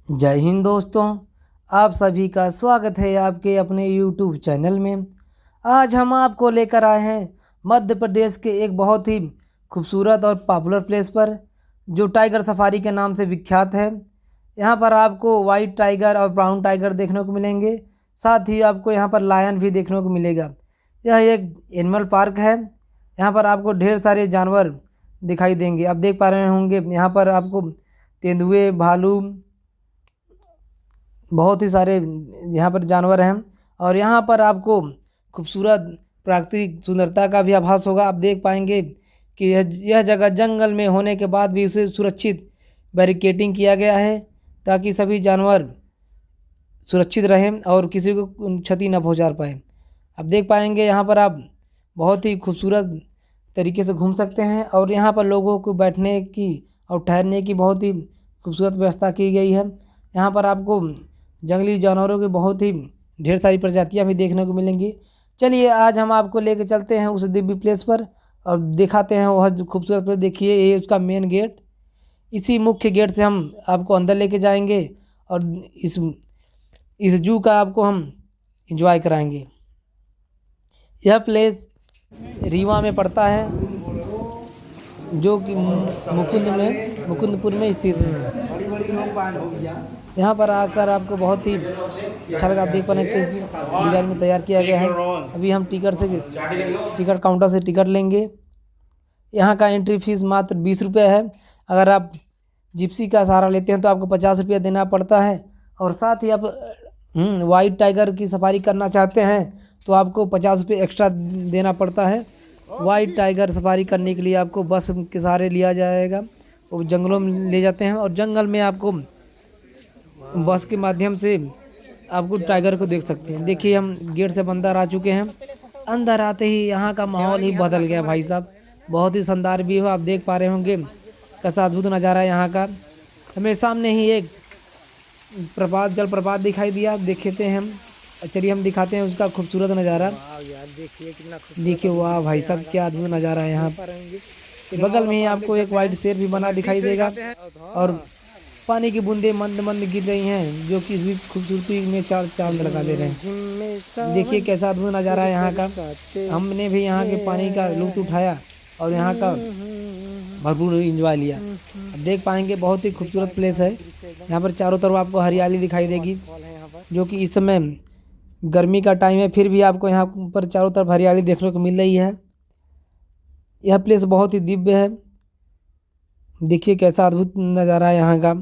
जय हिंद दोस्तों, आप सभी का स्वागत है आपके अपने YouTube चैनल में। आज हम आपको लेकर आए हैं मध्य प्रदेश के एक बहुत ही खूबसूरत और पॉपुलर प्लेस पर, जो टाइगर सफारी के नाम से विख्यात है। यहाँ पर आपको वाइट टाइगर और ब्राउन टाइगर देखने को मिलेंगे, साथ ही आपको यहाँ पर लायन भी देखने को मिलेगा। यह एक एनिमल पार्क है। यहाँ पर आपको ढेर सारे जानवर दिखाई देंगे। आप देख पा रहे होंगे यहाँ पर आपको तेंदुए, भालू, बहुत ही सारे यहाँ पर जानवर हैं। और यहाँ पर आपको खूबसूरत प्राकृतिक सुंदरता का भी आभास होगा। आप देख पाएंगे कि यह जगह जंगल में होने के बाद भी उसे सुरक्षित बैरिकेडिंग किया गया है, ताकि सभी जानवर सुरक्षित रहें और किसी को क्षति न पहुँचा पाए। आप देख पाएंगे यहाँ पर आप बहुत ही खूबसूरत तरीके से घूम सकते हैं, और यहाँ पर लोगों को बैठने की और ठहरने की बहुत ही खूबसूरत व्यवस्था की गई है। यहाँ पर आपको जंगली जानवरों की बहुत ही ढेर सारी प्रजातियां भी देखने को मिलेंगी। चलिए आज हम आपको लेकर चलते हैं उस दिव्य प्लेस पर और दिखाते हैं वह खूबसूरत प्लेस। देखिए, ये उसका मेन गेट। इसी मुख्य गेट से हम आपको अंदर लेके जाएंगे और इस जू का आपको हम एंजॉय कराएंगे। यह प्लेस रीवा में पड़ता है, जो कि मुकुंदपुर में स्थित है। यहाँ पर आकर आपको बहुत ही अच्छा लगा। आप देख पा रहे हैं किस डिज़ाइन में तैयार किया गया है। अभी हम टिकट काउंटर से टिकट लेंगे। यहाँ का एंट्री फीस मात्र 20 रुपये है। अगर आप जिप्सी का सहारा लेते हैं तो आपको 50 रुपये देना पड़ता है। और साथ ही आप वाइट टाइगर की सफारी करना चाहते हैं तो आपको 50 रुपये एक्स्ट्रा देना पड़ता है। वाइट टाइगर सफारी करने के लिए आपको बस के सहारे लिया जाएगा। वो जंगलों में ले जाते हैं और जंगल में आपको बस के माध्यम से आपको टाइगर को देख सकते हैं। देखिए, हम गेट से अंदर आ चुके हैं। अंदर आते ही यहाँ का माहौल ही बदल गया भाई साहब। बहुत ही शानदार व्यू है। आप देख पा रहे होंगे कैसा अद्भुत नज़ारा है यहाँ का। हमें सामने ही एक जलप्रपात दिखाई दिया। देखते हैं हम। चलिए हम दिखाते हैं उसका खूबसूरत नज़ारा। देखिए, वाह भाई साहब, क्या अद्भुत नज़ारा है यहाँ पर। बगल में ही आपको एक वाइट शेर भी बना दिखाई देगा, और पानी की बूंदें मंद मंद गिर रही हैं, जो कि इसी खूबसूरती में चार चांद लगा दे रहे हैं। देखिए कैसा अद्भुत नज़ारा है यहाँ का। हमने भी यहाँ के पानी का लुत्फ उठाया और यहाँ का भरपूर इंजॉय लिया। अब देख पाएंगे बहुत ही खूबसूरत प्लेस है। यहाँ पर चारों तरफ आपको हरियाली दिखाई देगी, जो कि इस समय गर्मी का टाइम है, फिर भी आपको यहाँ पर चारों तरफ हरियाली देखने को मिल रही है। यह प्लेस बहुत ही दिव्य है। देखिए कैसा अद्भुत नज़ारा है यहाँ का।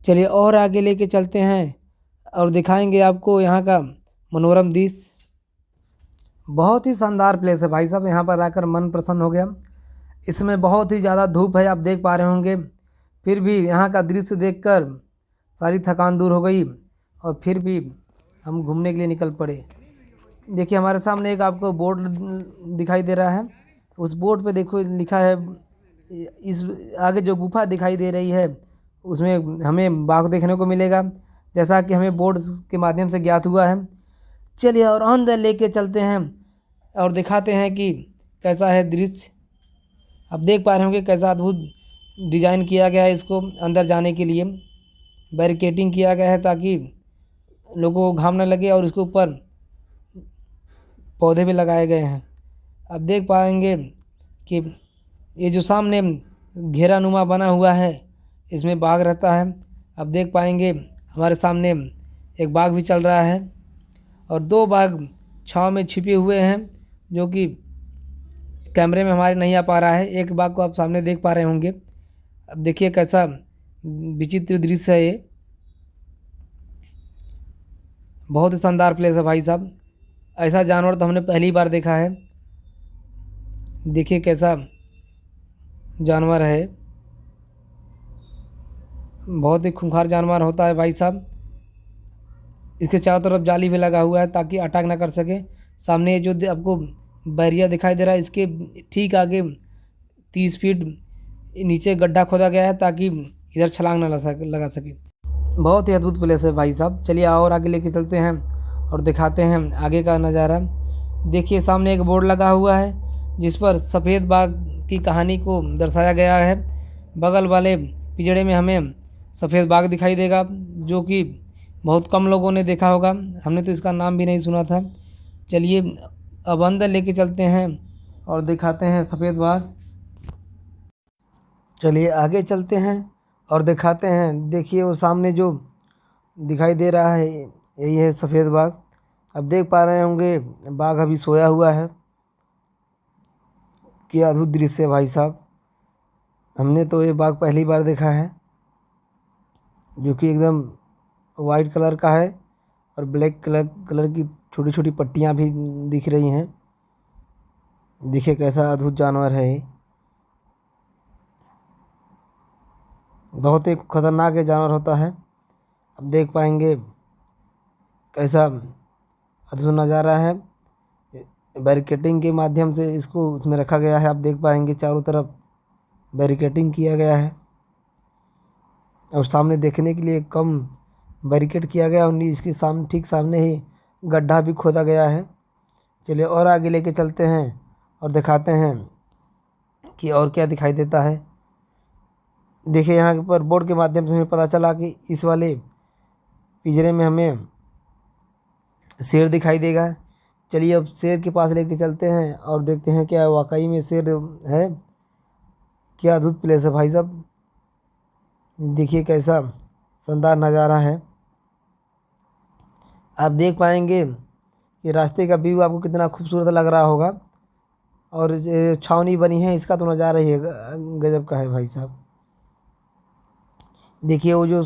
चलिए और आगे लेके चलते हैं और दिखाएंगे आपको यहाँ का मनोरम दृश्य। बहुत ही शानदार प्लेस है भाई साहब। यहाँ पर आकर मन प्रसन्न हो गया। इसमें बहुत ही ज़्यादा धूप है, आप देख पा रहे होंगे, फिर भी यहाँ का दृश्य देखकर सारी थकान दूर हो गई और फिर भी हम घूमने के लिए निकल पड़े। देखिए हमारे सामने एक आपको बोर्ड दिखाई दे रहा है। उस बोर्ड पे देखो लिखा है, इस आगे जो गुफा दिखाई दे रही है उसमें हमें बाघ देखने को मिलेगा, जैसा कि हमें बोर्ड के माध्यम से ज्ञात हुआ है। चलिए और अंदर लेके चलते हैं और दिखाते हैं कि कैसा है दृश्य। आप देख पा रहे होंगे कैसा अद्भुत डिज़ाइन किया गया है। इसको अंदर जाने के लिए बैरिकेडिंग किया गया है, ताकि लोगों को घाम न लगे, और इसके ऊपर पौधे भी लगाए गए हैं। आप देख पाएंगे कि ये जो सामने घेरानुमा बना हुआ है, इसमें बाघ रहता है। आप देख पाएंगे हमारे सामने एक बाघ भी चल रहा है, और दो बाघ छांव में छिपे हुए हैं, जो कि कैमरे में हमारे नहीं आ पा रहा है। एक बाघ को आप सामने देख पा रहे होंगे। अब देखिए कैसा विचित्र दृश्य है ये। बहुत ही शानदार प्लेस है भाई साहब। ऐसा जानवर तो हमने पहली बार देखा है। देखिए कैसा जानवर है, बहुत ही खूंखार जानवर होता है भाई साहब। इसके चारों तरफ जाली भी लगा हुआ है, ताकि अटैक ना कर सके। सामने जो आपको बैरियर दिखाई दे रहा है, इसके ठीक आगे 30 फीट नीचे गड्ढा खोदा गया है, ताकि इधर छलांग ना लगा सके। बहुत ही अद्भुत प्लेस है भाई साहब। चलिए और आगे लेके चलते हैं और दिखाते हैं आगे का नज़ारा। देखिए सामने एक बोर्ड लगा हुआ है, जिस पर सफ़ेद बाघ की कहानी को दर्शाया गया है। बगल वाले पिंजड़े में हमें सफ़ेद बाघ दिखाई देगा, जो कि बहुत कम लोगों ने देखा होगा। हमने तो इसका नाम भी नहीं सुना था। चलिए अब अंदर लेके चलते हैं और दिखाते हैं सफ़ेद बाघ। चलिए आगे चलते हैं और दिखाते हैं। देखिए वो सामने जो दिखाई दे रहा है यही है सफ़ेद बाघ। अब देख पा रहे होंगे बाघ अभी सोया हुआ है। क्या अद्भुत दृश्य है भाई साहब। हमने तो ये बाघ पहली बार देखा है, जो कि एकदम वाइट कलर का है और ब्लैक कलर की छोटी छोटी पट्टियाँ भी दिख रही हैं। देखिए कैसा अद्भुत जानवर है ये। बहुत ही खतरनाक ये जानवर होता है। अब देख पाएंगे कैसा अद्भुत नज़ारा है। बैरिकेटिंग के माध्यम से इसको उसमें रखा गया है। आप देख पाएंगे चारों तरफ बैरिकेटिंग किया गया है और सामने देखने के लिए कम बैरिकेड किया गया और इसके सामने ठीक सामने ही गड्ढा भी खोदा गया है। चलिए और आगे लेके चलते हैं और दिखाते हैं कि और क्या दिखाई देता है। देखिए यहाँ पर बोर्ड के माध्यम से हमें पता चला कि इस वाले पिंजरे में हमें शेर दिखाई देगा। चलिए अब शेर के पास लेके चलते हैं और देखते हैं क्या वाकई में शेर है। क्या अद्भुत प्लेस है भाई साहब। देखिए कैसा शानदार नज़ारा है। आप देख पाएंगे कि रास्ते का व्यू आपको कितना खूबसूरत लग रहा होगा और ये छावनी बनी है, इसका तो नज़ारा ही है गजब का है भाई साहब। देखिए वो जो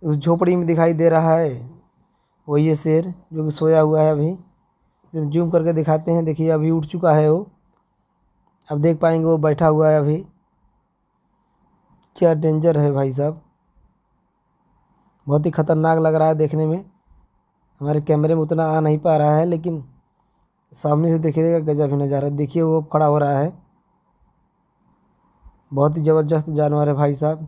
उस झोपड़ी में दिखाई दे रहा है वो ये शेर जो कि सोया हुआ है। अभी जब जूम करके दिखाते हैं, देखिए अभी उठ चुका है वो। अब देख पाएंगे वो बैठा हुआ है अभी। क्या डेंजर है भाई साहब, बहुत ही खतरनाक लग रहा है देखने में। हमारे कैमरे में उतना आ नहीं पा रहा है, लेकिन सामने से देखिएगा गजब ही नज़ारा। देखिए वो खड़ा हो रहा है। बहुत ही ज़बरदस्त जानवर है भाई साहब,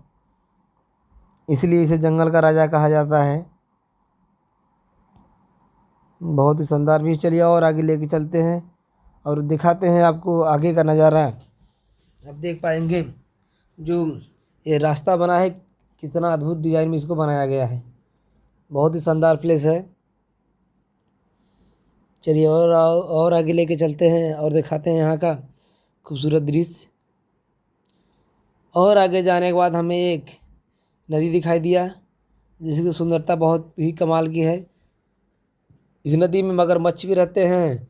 इसलिए इसे जंगल का राजा कहा जाता है। बहुत ही शानदार भी। चलिए और आगे लेके चलते हैं और दिखाते हैं आपको आगे का नज़ारा। अब देख पाएंगे जो ये रास्ता बना है, कितना अद्भुत डिज़ाइन में इसको बनाया गया है। बहुत ही शानदार प्लेस है। चलिए और आगे लेके चलते हैं और दिखाते हैं यहाँ का खूबसूरत दृश्य। और आगे जाने के बाद हमें एक नदी दिखाई दिया, जिसकी सुंदरता बहुत ही कमाल की है। इस नदी में मगरमच्छ भी रहते हैं।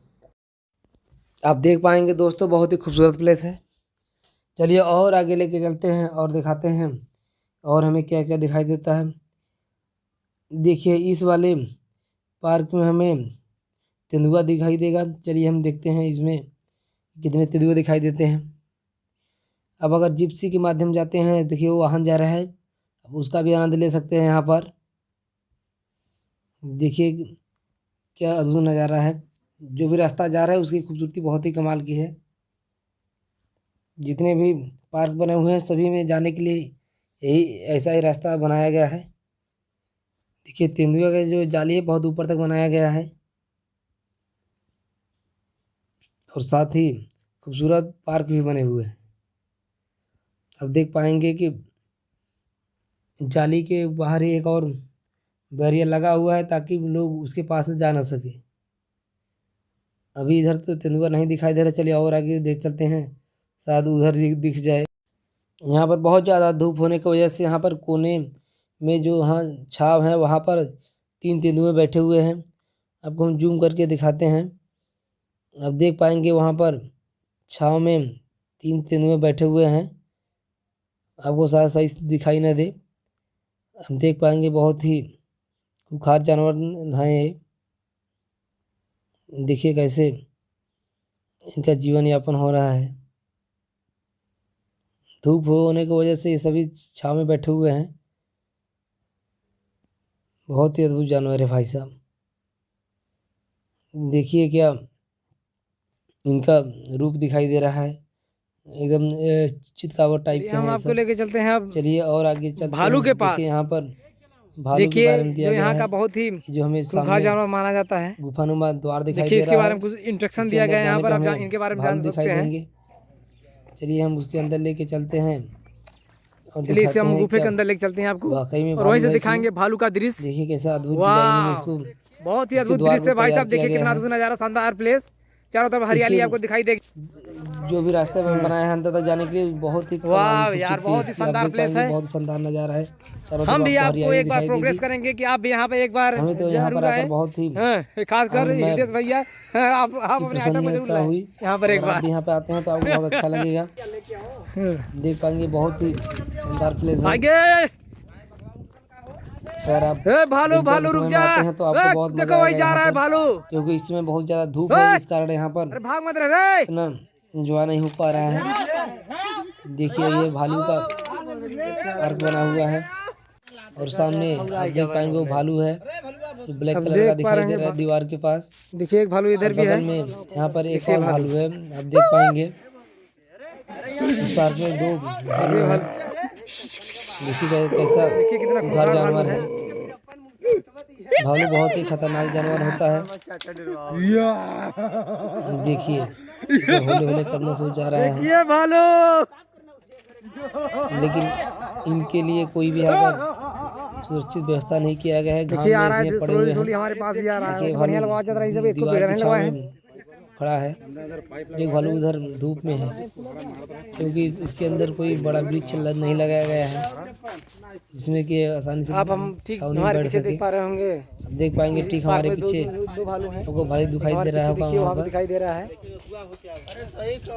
आप देख पाएंगे दोस्तों, बहुत ही खूबसूरत प्लेस है। चलिए और आगे लेके चलते हैं और दिखाते हैं और हमें क्या क्या दिखाई देता है। देखिए इस वाले पार्क में हमें तेंदुआ दिखाई देगा। चलिए हम देखते हैं इसमें कितने तेंदुए दिखाई देते हैं। अब अगर जिप्सी के माध्यम जाते हैं, देखिए वो वाहन जा रहा है, अब उसका भी आनंद ले सकते हैं यहाँ पर। देखिए क्या अद्भुत नज़ारा है। जो भी रास्ता जा रहा है उसकी खूबसूरती बहुत ही कमाल की है। जितने भी पार्क बने हुए हैं सभी में जाने के लिए यही ऐसा ही रास्ता बनाया गया है। देखिए तेंदुआ का जो जाली है बहुत ऊपर तक बनाया गया है और साथ ही खूबसूरत पार्क भी बने हुए हैं। अब देख पाएंगे कि जाली के बाहर ही एक और बैरियर लगा हुआ है ताकि लोग उसके पास से जा ना सके। अभी इधर तो तेंदुआ नहीं दिखाई दे रहा। चलिए और आगे देख चलते हैं, शायद उधर दिख जाए। यहाँ पर बहुत ज़्यादा धूप होने की वजह से यहाँ पर कोने में जो हाँ छाव है वहाँ पर 3 तेंदुए बैठे हुए हैं। आपको हम जूम करके दिखाते हैं। अब देख पाएंगे वहाँ पर छाव में 3 तेंदुए बैठे हुए हैं। आपको शायद सही से दिखाई न दे। हम देख पाएंगे बहुत ही खूंखार जानवर हैं ये। देखिए कैसे इनका जीवन यापन हो रहा है। धूप होने की वजह से ये सभी छाँव में बैठे हुए हैं। बहुत ही अद्भुत जानवर है भाई साहब। देखिए क्या इनका रूप दिखाई दे रहा है, एकदम चितकावर टाइप के हैं। हम आपको लेके चलते हैं अब। चलिए और आगे चलते भालू के पास। देखिए यहाँ पर भालू के बारे में दिया गया है। यहाँ का बहुत ही जो हमें खूंखार जानवर माना जाता है। गुफानुमा द्वार दिखाई दे रहा है। इसके बारे में कुछ इंस्ट्रक्शन दिया गया है यहाँ पर, आप इनके बारे में जान सकते हैं। चलिए हम उसके अंदर लेके चलते हैं और चलिए इसे दिखाते हम हैं गुफे के क्या अंदर लेके चलते हैं आपको, वाकई में और वहीं भालू से है इसमें। दिखाएंगे भालू का दृश्य। देखिए कैसा अद्भुत डिजाइनिंग में वाह, इसको बहुत ही इसके अद्भुत द्वार दृश्य को है भाई तैयार साहब। किया देखिए गया कितना है। अद्भुत नजारा, शानदार प्लेस, चारों तरफ इसके हरियाली आपको दिखाई देगी। जो भी रास्ते बनाए हैं अंदर तक जाने के लिए बहुत ही कमाल वाह यार, खूबसूरती है बहुत ही इसकी। आप शानदार देख प्लेस पाएंगे है। बहुत शानदार नज़ारा है। चारों तरफ हम भी आपको आपको हरियाली एक बार दिखाई प्रोग्रेस देगी। करेंगे कि आप भी यहाँ पे एक बार हमें तो यहाँ पर जरूर आकर आए। बहुत ही हाँ, खासकर आनंदमय हितेश भैया, हाँ, आप की अपने आइटम को जरूर प्रसन्नता लाए हुई। यहाँ पर एक अगर आप बार। भी यहाँ पे आते हैं तो आपको बहुत अच्छा लगेगा। देख पाएंगे बहुत ही शानदार प्लेस है। आगे, अगर आप ए भालू विंटर के भालू रुक समय में जा, आते हैं तो आपको ए बहुत देखो मजा वही आएगा जा यहाँ रहा है पर, भालू। क्योंकि इस समय बहुत ज़्यादा धूप है। ए, इस कारण यहाँ पर अरे भाग मत रहे। इतना इंजॉय नहीं हो पा रहा है। देखिए ये भालू का पार्क बना हुआ है और सामने आप देख पाएंगे वो भालू है जो ब्लैक अब कलर का देख पा दिखाई रहे दे रहा है हैं, दीवार के पास। देखिए एक भालू और इधर भी है। बगल में यहाँ पर एक देखिए और भालू, भालू है। आप देख पाएंगे इस पार्क में दो भालू हैं। देखिए कैसा देखिए कितना खूंखार खूंखार भालू जानवर है। है। भालू बहुत ही खतरनाक जानवर होता है। देखिए इसे होले होले कदमों से जा रहा है, देखिए भालू, लेकिन इनके लिए कोई भी यहाँ पर सुरक्षित व्यवस्था नहीं किया गया है। घाम देखिए आ में रहा ऐसे है पड़े स्लोली हुए हैं। स्लोली हमारे पास भी आ रहा है। देखिए वैसे भालू बढ़िया लगवा चल रहा है, सब इसको दीवार पेड़ की नहीं छाव लगवाए हैं। में खड़ा है। एक भालू उधर धूप में है क्योंकि इसके अंदर कोई बड़ा वृक्ष नहीं लगाया गया है जिसमें कि आसानी से आप हम ठीक छावनी में हमारे बैठ पीछे सके। देख पा रहे होंगे, अब देख पाएंगे इस ठीक पार्क हमारे में दो पीछे दो भालू हैं। आपको भालू दिखाई दे हमारे रहा पीछे होगा देखिए वहाँ वहाँ पे पर। दिखाई दे रहा है।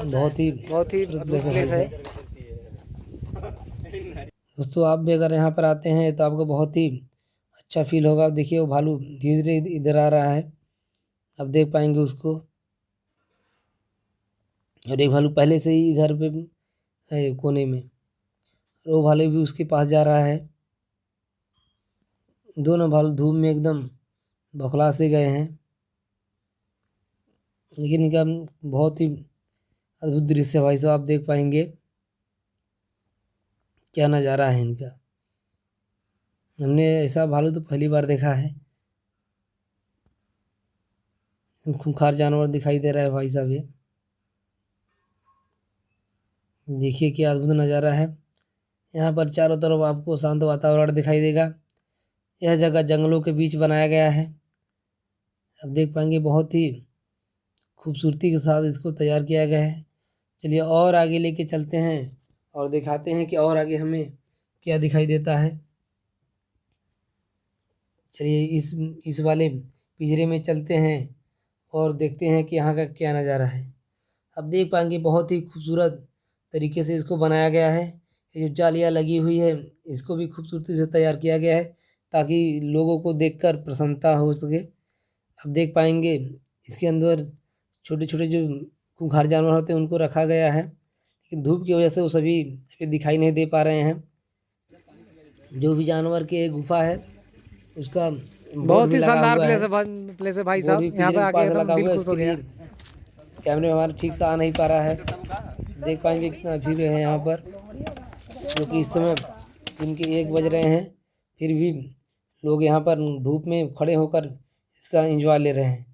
बहुत ही बहुत ही अद्भुत प्लेस है। दोस्तों आप भी अगर यहाँ पर आते हैं तो आपको बहुत ही अच्छा फील होगा। देखिए वो भालू धीरे धीरे इधर आ रहा है, आप देख पाएंगे उसको। और एक भालू पहले से ही इधर पे है कोने में, और वो भालू भी उसके पास जा रहा है। दोनों भालू धूप में एकदम बौखला से गए हैं, लेकिन इनका बहुत ही अद्भुत दृश्य है भाई साहब। आप देख पाएंगे क्या नज़ारा है इनका। हमने ऐसा भालू तो पहली बार देखा है। खूंखार जानवर दिखाई दे रहा है भाई साहब। ये देखिए क्या अद्भुत नज़ारा है। यहाँ पर चारों तरफ आपको शांत वातावरण दिखाई देगा। यह जगह जंगलों के बीच बनाया गया है। आप देख पाएंगे बहुत ही खूबसूरती के साथ इसको तैयार किया गया है। चलिए और आगे लेके चलते हैं और दिखाते हैं कि और आगे हमें क्या दिखाई देता है। चलिए इस वाले पिंजरे में चलते हैं और देखते हैं कि यहाँ का क्या नज़ारा है। अब देख पाएंगे बहुत ही खूबसूरत तरीके से इसको बनाया गया है। ये जो जालियाँ लगी हुई है इसको भी खूबसूरती से तैयार किया गया है ताकि लोगों को देखकर प्रसन्नता हो सके। अब देख पाएंगे इसके अंदर छोटे छोटे जो खूंखार जानवर होते हैं उनको रखा गया है, लेकिन धूप की वजह से वो सभी अभी दिखाई नहीं दे पा रहे हैं। जो भी जानवर के गुफा है उसका बोर्ड बहुत भी ही लगा शानदार हुआ है। प्लेस है भाई बोर्ड भी साहब। यहाँ पिंजरे पे के आके पास एकदम लगा दिल हुआ है, खुश हो उसके गया। लिए कैमरे में हमारा ठीक से आ नहीं पा रहा है। देख पाएंगे कितना भीड़ है यहाँ पर, क्योंकि इस समय दिन के 1 बज रहे हैं, फिर भी लोग यहाँ पर धूप में खड़े होकर इसका एंजॉय ले रहे हैं।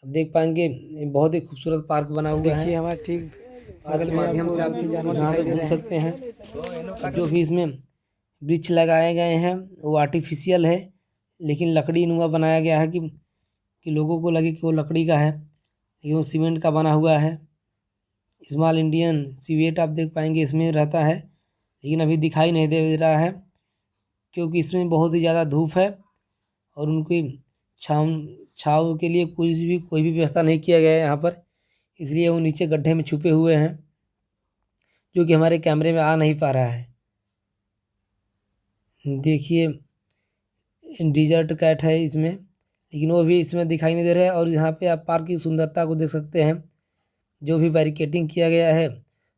अब देख पाएंगे बहुत ही खूबसूरत पार्क बना हुआ है। देखिए हमारे ठीक पार्क के बगल में माध्यम आपको से आप जानवर यहाँ पे दिखाई दे घूम रहे हैं। सकते हैं। जो भी इसमें वृक्ष लगाए गए हैं वो आर्टिफिशियल है, लेकिन लकड़ी नुमा बनाया गया है कि लोगों को लगे कि वो लकड़ी का है, लेकिन वो सीमेंट का बना हुआ है। स्मॉल इंडियन सीवेट आप देख पाएंगे इसमें रहता है, लेकिन अभी दिखाई नहीं दे रहा है क्योंकि इसमें बहुत ही ज़्यादा धूप है और उनकी छाँव के लिए कोई भी व्यवस्था नहीं किया गया है यहाँ पर, इसलिए वो नीचे गड्ढे में छुपे हुए हैं जो कि हमारे कैमरे में आ नहीं पा रहा है। देखिए डिजर्ट कैट है इसमें, लेकिन वो भी इसमें दिखाई नहीं दे रहा है। और यहाँ पे आप पार्क की सुंदरता को देख सकते हैं। जो भी बैरिकेडिंग किया गया है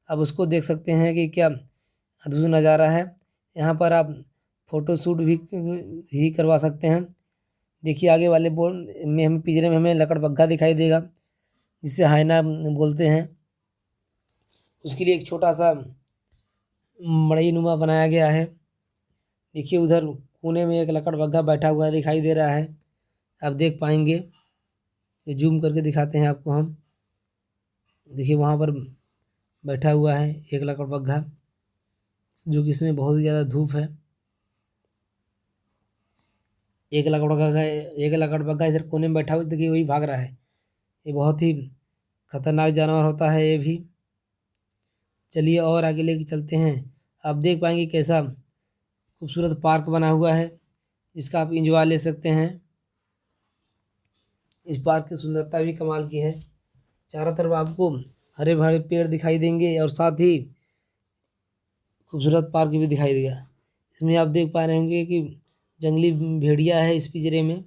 आप उसको देख सकते हैं कि क्या अद्भुत नज़ारा है। यहाँ पर आप फ़ोटोशूट भी करवा सकते हैं। देखिए आगे वाले बोर्ड में हमें पिंजरे में हमें लकड़बग्घा दिखाई देगा जिसे हाइना बोलते हैं। उसके लिए एक छोटा सा मड़ई नुमा बनाया गया है। देखिए उधर कोने में एक लकड़बग्घा बैठा हुआ दिखाई दे रहा है, आप देख पाएंगे। ये जूम करके दिखाते हैं आपको हम। देखिए वहाँ पर बैठा हुआ है एक लकड़बग्घा। जो कि इसमें बहुत ही ज़्यादा धूप है। एक लकड़बग्गा इधर कोने में बैठा हुआ, देखिए वही भाग रहा है। ये बहुत ही खतरनाक जानवर होता है ये भी। चलिए और आगे लेके चलते हैं। आप देख पाएंगे कैसा खूबसूरत पार्क बना हुआ है, जिसका आप इंजॉय ले सकते हैं। इस पार्क की सुंदरता भी कमाल की है। चारों तरफ आपको हरे भरे पेड़ दिखाई देंगे और साथ ही खूबसूरत पार्क भी दिखाई देगा। इसमें आप देख पा रहे होंगे कि जंगली भेड़िया है इस पिंजरे में,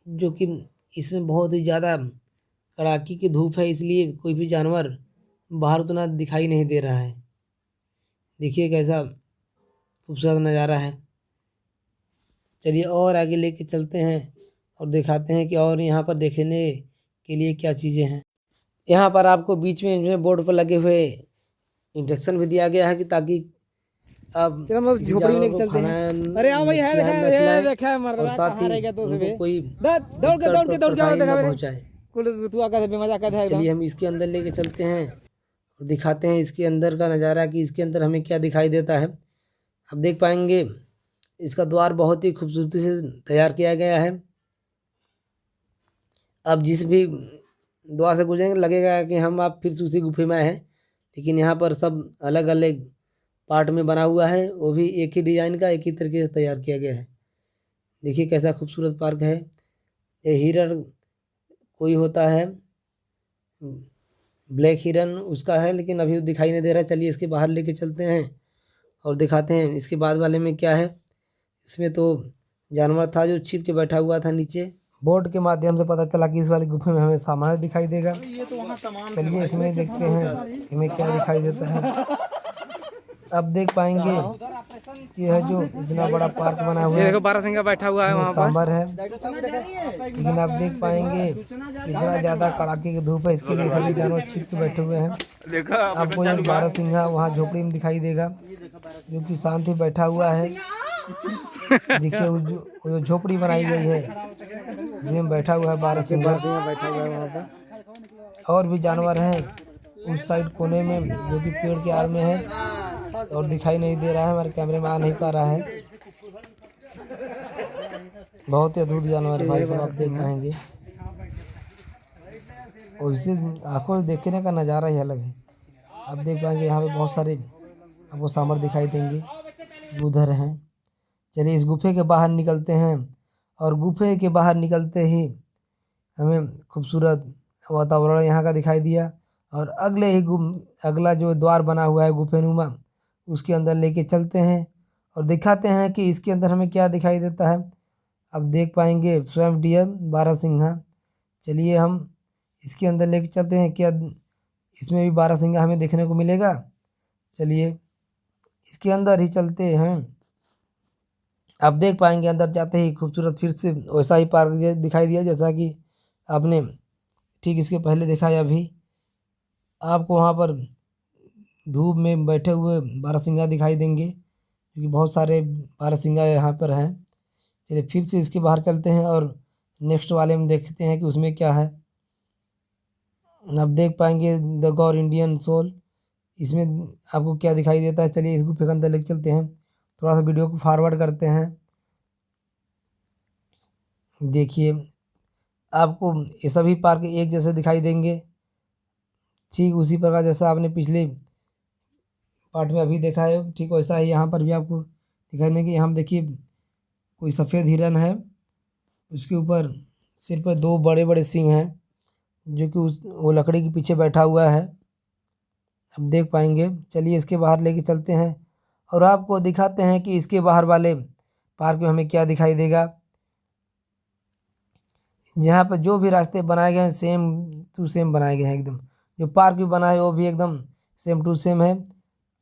जो कि इसमें बहुत ही ज़्यादा कड़ाके की धूप है, इसलिए कोई भी जानवर बाहर उतना दिखाई नहीं दे रहा है। देखिए कैसा खूबसूरत नज़ारा है। चलिए और आगे लेके चलते हैं और दिखाते हैं कि और यहाँ पर देखने के लिए क्या चीज़ें हैं। यहाँ पर आपको बीच में जो है बोर्ड पर लगे हुए इंस्ट्रक्शन भी दिया गया है कि ताकि आप चलो हम किसी झोपड़ी में जानवर लेके को चलते खाना हैं। अरे हाँ भाई, है खिलाएं देखा न खिलाएं देखा है और मर्दवा साथ कहाँ ही रह गया तो उनको कोई दौड़ के दिक्कत जाओ परेशानी देखा न मेरे पहुँचाए। कुल तू आकर बेमजा कर चलिए एकदम। हम इसके अंदर लेके चलते हैं और दिखाते हैं इसके अंदर का नज़ारा कि इसके अंदर हमें क्या दिखाई देता है। आप देख पाएंगे इसका द्वार बहुत ही खूबसूरती से तैयार किया गया है। अब जिस भी द्वार से गुजरेंगे लगेगा कि आप फिर से उसी गुफे में आए हैं, लेकिन यहाँ पर सब अलग अलग पार्ट में बना हुआ है, वो भी एक ही डिज़ाइन का एक ही तरीके से तैयार किया गया है। देखिए कैसा खूबसूरत पार्क है। ये हिरन कोई होता है, ब्लैक हिरन उसका है, लेकिन अभी दिखाई नहीं दे रहा। चलिए इसके बाहर लेके चलते हैं और दिखाते हैं इसके बाद वाले में क्या है। इसमें तो जानवर था जो छिप के बैठा हुआ था नीचे। बोर्ड के माध्यम से पता चला कि इस वाली गुफे में हमें सामान दिखाई देगा। चलिए इसमें देखते हैं हमें क्या दिखाई देता है। अब देख पाएंगे ये है जो इतना बड़ा पार्क बना हुआ ये है, देखो बारहसिंगा बैठा हुआ है इसमें वहाँ पर। सांबर है, लेकिन आप देख पाएंगे इतना ज़्यादा कड़ाके की धूप है, इसके लिए सभी जानवर छिप के बैठे हुए हैं। आपको एक बारहसिंगा वहाँ झोपड़ी में दिखाई देगा, जो कि शांति बैठा हुआ है। देखिए वो जो झोपड़ी बनाई गई है जिसमें बैठा हुआ है बारहसिंगा। बैठा हुआ है वहाँ पर। और भी जानवर हैं उस साइड कोने में, जो कि पेड़ के आड़ में है और दिखाई नहीं दे रहा है, हमारे कैमरे में आ नहीं पा रहा है। बहुत ही अद्भुत जानवर है भाई, सब आप देख पाएंगे। और इसे आंखों से देखने का नज़ारा ही अलग है। आप देख पाएंगे यहाँ पे बहुत सारे आपको सांबर दिखाई देंगे, उधर हैं। चलिए इस गुफे के बाहर निकलते हैं और गुफे के बाहर निकलते ही हमें खूबसूरत वातावरण यहाँ का दिखाई दिया और अगला जो द्वार बना हुआ है गुफेनुमा, उसके अंदर लेके चलते हैं और दिखाते हैं कि इसके अंदर हमें क्या दिखाई देता है। अब देख पाएंगे स्वयं डियर बारहसिंगा। चलिए हम इसके अंदर लेके चलते हैं, क्या इसमें भी बारहसिंगा हमें देखने को मिलेगा। चलिए इसके अंदर ही चलते हैं। आप देख पाएंगे अंदर जाते ही खूबसूरत फिर से वैसा ही पार्क दिखाई दिया जैसा कि आपने ठीक इसके पहले देखा है। अभी आपको वहाँ पर धूप में बैठे हुए बारहसिंगा दिखाई देंगे, क्योंकि बहुत सारे बारहसिंगा यहाँ पर हैं। चलिए फिर से इसके बाहर चलते हैं और नेक्स्ट वाले में देखते हैं कि उसमें क्या है। आप देख पाएंगे द गौर इंडियन सोल, इसमें आपको क्या दिखाई देता है। चलिए इस गुफे के अंदर लेके चलते हैं, थोड़ा सा वीडियो को फॉरवर्ड करते हैं। देखिए आपको ये सभी पार्क एक जैसे दिखाई देंगे, ठीक उसी प्रकार जैसा आपने पिछले पार्ट में अभी देखा है, ठीक वैसा ही यहाँ पर भी आपको दिखाई देंगे। यहाँ देखिए कोई सफ़ेद हिरन है, उसके ऊपर सिर पर दो बड़े बड़े सींग हैं, जो कि वो लकड़ी के पीछे बैठा हुआ है। अब देख पाएंगे। चलिए इसके बाहर लेके चलते हैं और आपको दिखाते हैं कि इसके बाहर वाले पार्क में हमें क्या दिखाई देगा। जहाँ पर जो भी रास्ते बनाए गए हैं सेम टू सेम बनाए गए हैं एकदम। जो पार्क भी बना है वो भी एकदम सेम टू सेम है।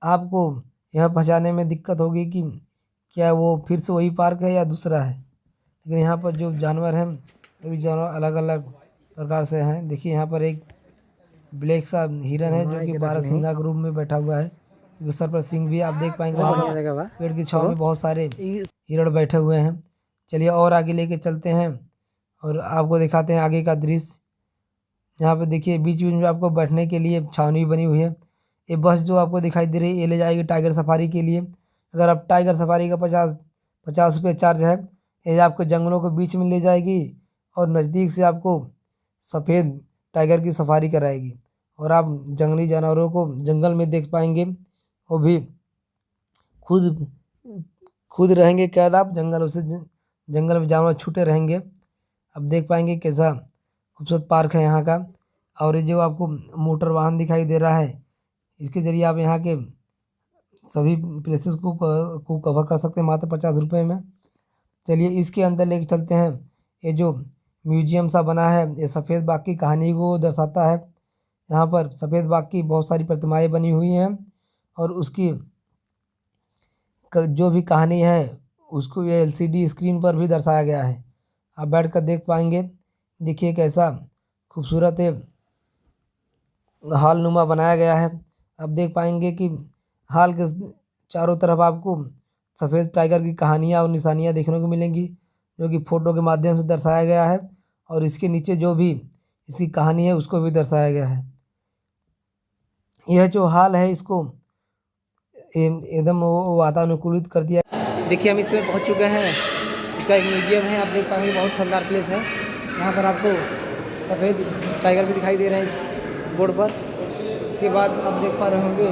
आपको यह पहचानने में दिक्कत होगी कि क्या वो फिर से वही पार्क है या दूसरा है, लेकिन यहाँ पर जो जानवर हैं सभी जानवर अलग अलग प्रकार से हैं। देखिए यहाँ पर एक ब्लैक सा हिरन है जो कि बारहसिंगा के रूप में बैठा हुआ है, क्योंकि सर पर सिंह भी आप देख पाएंगे। वहाँ पेड़ की छाँव में बहुत सारे हिरण बैठे हुए हैं। चलिए और आगे लेके चलते हैं और आपको दिखाते हैं आगे का दृश्य। यहाँ पे देखिए बीच बीच में आपको बैठने के लिए छावनी बनी हुई है। ये बस जो आपको दिखाई दे रही है ये ले जाएगी टाइगर सफारी के लिए। अगर आप टाइगर सफारी का 50 रुपये चार्ज है। ये आपको जंगलों के बीच में ले जाएगी और नज़दीक से आपको सफ़ेद टाइगर की सफारी कराएगी और आप जंगली जानवरों को जंगल में देख पाएंगे। वो भी खुद खुद रहेंगे कैद, आप जंगल में जानवर छूटे रहेंगे। अब देख पाएंगे कैसा खूबसूरत पार्क है यहाँ का। और ये जो आपको मोटर वाहन दिखाई दे रहा है, इसके ज़रिए आप यहाँ के सभी प्लेसेस को कवर कर सकते हैं मात्र 50 रुपये में। चलिए इसके अंदर लेके चलते हैं। ये जो म्यूजियम सा बना है ये सफ़ेद बाघ की कहानी को दर्शाता है। यहाँ पर सफ़ेद बाघ की बहुत सारी प्रतिमाएं बनी हुई हैं और उसकी जो भी कहानी है उसको ये LCD स्क्रीन पर भी दर्शाया गया है। आप बैठ कर देख पाएंगे। देखिए कैसा खूबसूरत है हाल नुमा बनाया गया है। अब देख पाएंगे कि हाल के चारों तरफ आपको सफ़ेद टाइगर की कहानियाँ और निशानियाँ देखने को मिलेंगी, जो कि फ़ोटो के माध्यम से दर्शाया गया है। और इसके नीचे जो भी इसकी कहानी है उसको भी दर्शाया गया है। यह जो हाल है इसको एकदम वो वातानुकूलित कर दिया। देखिए हम इसमें पहुंच चुके हैं। इसका एक म्यूजियम है, आप देख पाएंगे बहुत शानदार प्लेस है। यहाँ पर आपको सफ़ेद टाइगर भी दिखाई दे रहे हैं इस बोर्ड पर। इसके बाद आप देख पा रहे होंगे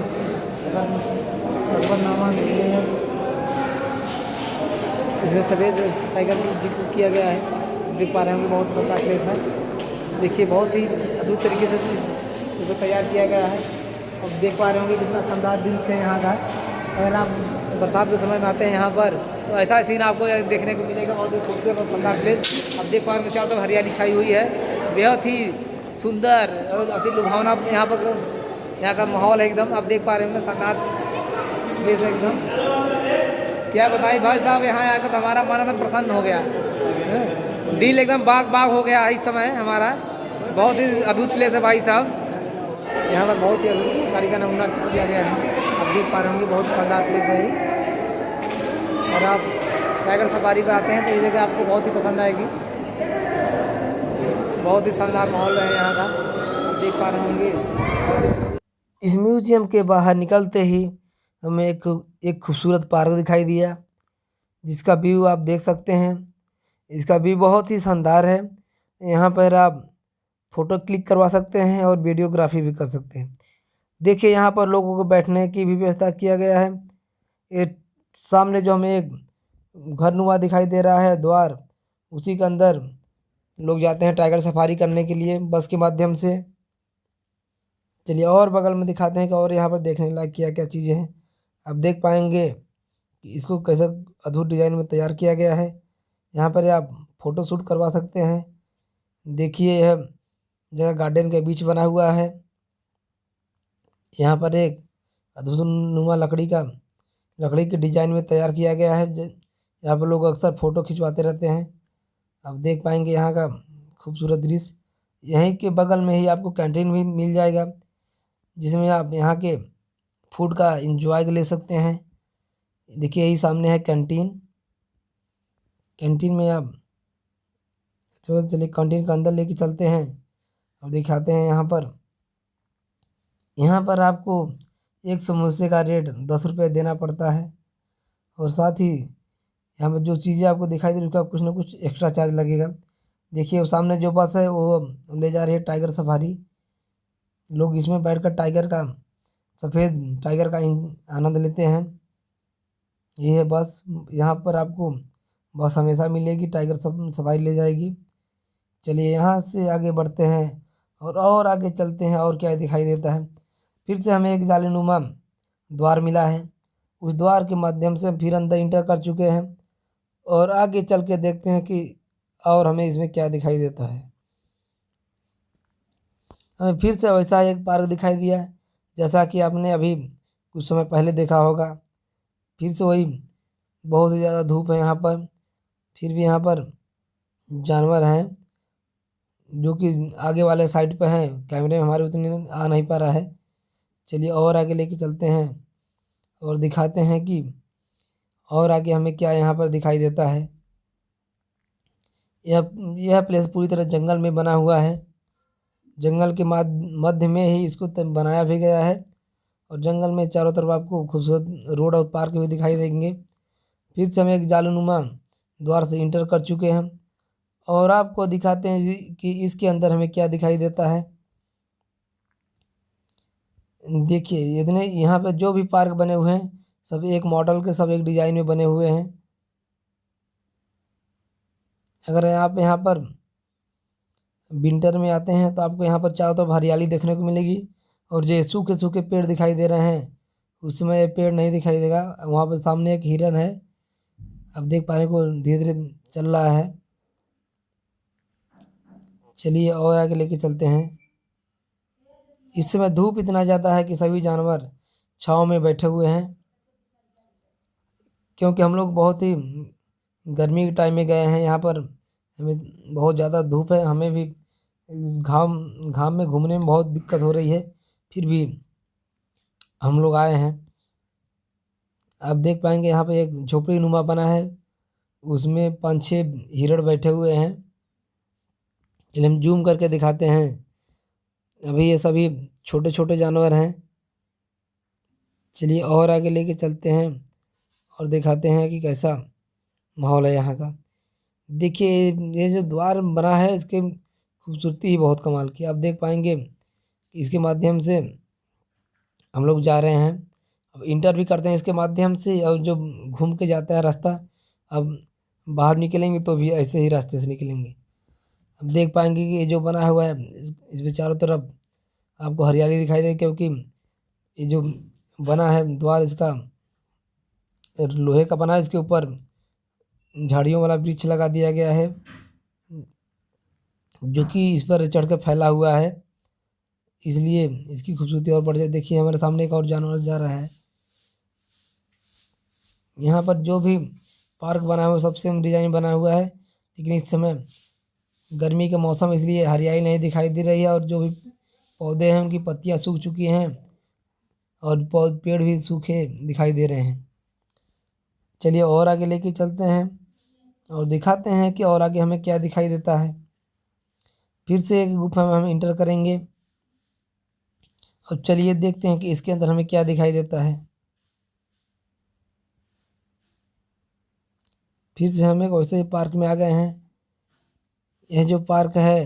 अकबरनामा ये है, इसमें सफ़ेद टाइगर का जिक्र किया गया है। देख पा रहे होंगे बहुत शानदार प्लेस है। देखिए बहुत ही अद्भुत तरीके से इसको तैयार किया गया है। अब देख पा रहे होंगे कितना शानदार दृश्य है यहाँ का। अगर आप बरसात के समय में आते हैं यहाँ पर तो ऐसा सीन आपको देखने को मिलेगा, बहुत ही खूबसूरत और शानदार प्लेस। अब देख पा रहे हैं चारों तरफ हरियाली छाई हुई है, बेहद ही सुंदर और अति लुभावना यहाँ का माहौल है एकदम। आप देख पा रहे होंगे शानदार प्लेस है एकदम। क्या बताएं भाई साहब, यहाँ आकर तो हमारा मन एकदम प्रसन्न हो गया, दिल एकदम बाग बाग हो गया इस समय हमारा। बहुत ही अद्भुत प्लेस है भाई साहब। यहाँ पर बहुत ही अद्भुत कार्य का नमूना किया गया है। आप देख पा रहे होंगे बहुत शानदार प्लेस है ये। और आप टाइगर सफारी पे आते हैं तो ये जगह आपको बहुत ही पसंद आएगी। बहुत ही शानदार माहौल है यहाँ का, आप देख पा रहे होंगे। इस म्यूजियम के बाहर निकलते ही हमें एक खूबसूरत पार्क दिखाई दिया, जिसका व्यू आप देख सकते हैं। इसका व्यू बहुत ही शानदार है। यहाँ पर आप फ़ोटो क्लिक करवा सकते हैं और वीडियोग्राफी भी कर सकते हैं। देखिए यहाँ पर लोगों को बैठने की भी व्यवस्था किया गया है। ये सामने जो हमें एक घर नुमा दिखाई दे रहा है द्वार, उसी के अंदर लोग जाते हैं टाइगर सफारी करने के लिए बस के माध्यम से। चलिए और बगल में दिखाते हैं कि और यहाँ पर देखने लायक क्या क्या चीज़ें हैं। आप देख पाएंगे कि इसको कैसा अद्भुत डिज़ाइन में तैयार किया गया है। यहाँ पर आप फ़ोटो शूट करवा सकते हैं। देखिए यह जगह गार्डन के बीच बना हुआ है। यहाँ पर एक अद्भुत नुमा लकड़ी के डिज़ाइन में तैयार किया गया है। यहाँ पर लोग अक्सर फ़ोटो खिंचवाते रहते हैं। आप देख पाएंगे यहाँ का खूबसूरत दृश्य। यहीं के बगल में ही आपको कैंटीन भी मिल जाएगा, जिसमें आप यहाँ के फूड का एंजॉय ले सकते हैं। देखिए यही सामने है कैंटीन। कैंटीन में आप चलिए कैंटीन के अंदर लेके चलते हैं और दिखाते हैं। यहाँ पर आपको एक समोसे का रेट 10 रुपये देना पड़ता है। और साथ ही यहाँ पर जो चीज़ें आपको दिखाई दे रही है उसका कुछ ना कुछ एक्स्ट्रा चार्ज लगेगा। देखिए वो सामने जो बस है वो ले जा रही है टाइगर सफारी। लोग इसमें बैठकर सफ़ेद टाइगर का आनंद लेते हैं। ये है बस। यहाँ पर आपको बस हमेशा मिलेगी, टाइगर सफारी ले जाएगी। चलिए यहाँ से आगे बढ़ते हैं और आगे चलते हैं और क्या दिखाई देता है। फिर से हमें एक जालीनुमा द्वार मिला है। उस द्वार के माध्यम से हम फिर अंदर इंटर कर चुके हैं और आगे चल के देखते हैं कि और हमें इसमें क्या दिखाई देता है। हमें फिर से वैसा एक पार्क दिखाई दिया है जैसा कि आपने अभी कुछ समय पहले देखा होगा। फिर से वही बहुत ही ज़्यादा धूप है यहाँ पर, फिर भी यहाँ पर जानवर हैं जो कि आगे वाले साइड पे हैं। कैमरे में हमारे उतने आ नहीं पा रहा है। चलिए और आगे लेके चलते हैं और दिखाते हैं कि और आगे हमें क्या यहाँ पर दिखाई देता है। यह प्लेस पूरी तरह जंगल में बना हुआ है। जंगल के मध्य में ही इसको बनाया भी गया है और जंगल में चारों तरफ आपको खूबसूरत रोड और पार्क भी दिखाई देंगे। फिर से हम एक जालनुमा द्वार से इंटर कर चुके हैं और आपको दिखाते हैं कि इसके अंदर हमें क्या दिखाई देता है। देखिए इतने यहाँ पे जो भी पार्क बने हुए हैं सब एक मॉडल के, सब एक डिजाइन में बने हुए हैं। अगर आप यहाँ पर विंटर में आते हैं तो आपको यहाँ पर चारों तरफ हरियाली देखने को मिलेगी और जो सूखे सूखे पेड़ दिखाई दे रहे हैं उसमें ये पेड़ नहीं दिखाई देगा। वहाँ पर सामने एक हिरन है, आप देख पा रहे को धीरे धीरे चल रहा है। चलिए और आगे लेके चलते हैं। इस समय धूप इतना ज़्यादा है कि सभी जानवर छाँव में बैठे हुए हैं, क्योंकि हम लोग बहुत ही गर्मी के टाइम में गए हैं। यहाँ पर हमें बहुत ज़्यादा धूप है, हमें भी घाम में घूमने में बहुत दिक्कत हो रही है, फिर भी हम लोग आए हैं। आप देख पाएंगे यहाँ पे एक झोपड़ी नुमा बना है, उसमें 5-6 हिरण बैठे हुए हैं। चलिए हम जूम करके दिखाते हैं। अभी ये सभी छोटे छोटे जानवर हैं। चलिए और आगे लेके चलते हैं और दिखाते हैं कि कैसा माहौल है यहाँ का। देखिए ये जो द्वार बना है इसकी खूबसूरती ही बहुत कमाल की। आप देख पाएंगे इसके माध्यम से हम लोग जा रहे हैं, अब इंटर भी करते हैं इसके माध्यम से, और जो घूम के जाता है रास्ता, अब बाहर निकलेंगे तो भी ऐसे ही रास्ते से निकलेंगे। अब देख पाएंगे कि ये जो बना हुआ है इसमें चारों तरफ आपको हरियाली दिखाई दे, क्योंकि ये जो बना है द्वार इसका लोहे का बना है। इसके ऊपर झाड़ियों वाला वृक्ष लगा दिया गया है जो कि इस पर चढ़कर फैला हुआ है, इसलिए इसकी खूबसूरती और बढ़ जाए। देखिए हमारे सामने एक और जानवर जा रहा है। यहाँ पर जो भी पार्क बना हुआ सब सेम डिजाइन बना हुआ है, लेकिन इस समय गर्मी का मौसम इसलिए हरियाली नहीं दिखाई दे रही है और जो भी पौधे हैं उनकी पत्तियाँ सूख चुकी हैं और पेड़ भी सूखे दिखाई दे रहे हैं। चलिए और आगे लेके चलते हैं और दिखाते हैं कि और आगे हमें क्या दिखाई देता है। फिर से एक गुफा में हम इंटर करेंगे और चलिए देखते हैं कि इसके अंदर हमें क्या दिखाई देता है। फिर से हम एक वैसे ही पार्क में आ गए हैं। यह जो पार्क है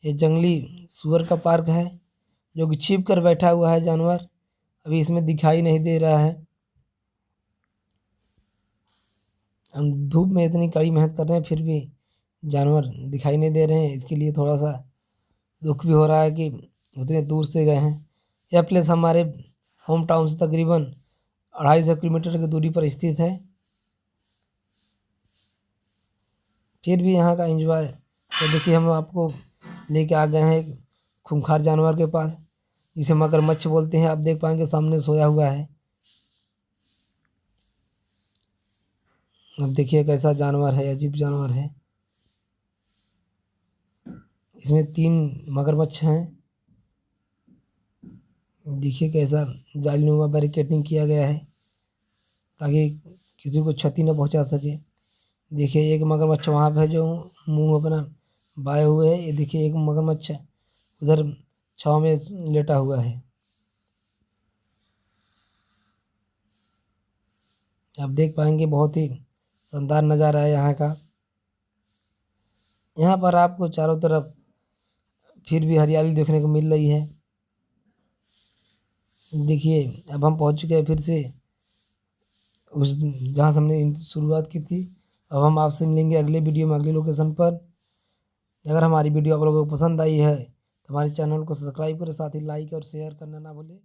ये जंगली सूअर का पार्क है, जो कि छिप कर बैठा हुआ है जानवर, अभी इसमें दिखाई नहीं दे रहा है। हम धूप में इतनी कड़ी मेहनत कर रहे हैं फिर भी जानवर दिखाई नहीं दे रहे हैं, इसके लिए थोड़ा सा दुख भी हो रहा है कि उतने दूर से गए हैं। यह प्लेस हमारे होम टाउन से तकरीबन 250 किलोमीटर की दूरी पर स्थित है। फिर भी यहाँ का एंजॉय तो देखिए हम आपको लेके आ गए हैं एक खूंखार जानवर के पास, जिसे मगरमच्छ बोलते हैं। आप देख पाएंगे सामने सोया हुआ है। अब देखिए कैसा जानवर है, अजीब जानवर है। इसमें 3 मगरमच्छ हैं। देखिए कैसा जालीनुमा बैरिकेडिंग किया गया है ताकि किसी को क्षति न पहुंचा सके। देखिए एक मगरमच्छ वहाँ पे है जो मुंह अपना बाए हुए है। ये देखिए एक मगरमच्छ उधर छाँव में लेटा हुआ है। आप देख पाएंगे बहुत ही शानदार नज़ारा है यहाँ का। यहाँ पर आपको चारों तरफ फिर भी हरियाली देखने को मिल रही है। देखिए अब हम पहुँच चुके हैं फिर से उस जहाँ से हमने शुरुआत की थी। अब हम आपसे मिलेंगे अगले वीडियो में अगले लोकेशन पर। अगर हमारी वीडियो आप लोगों को पसंद आई है तो हमारे चैनल को सब्सक्राइब करें, साथ ही लाइक और शेयर करना ना भूलें।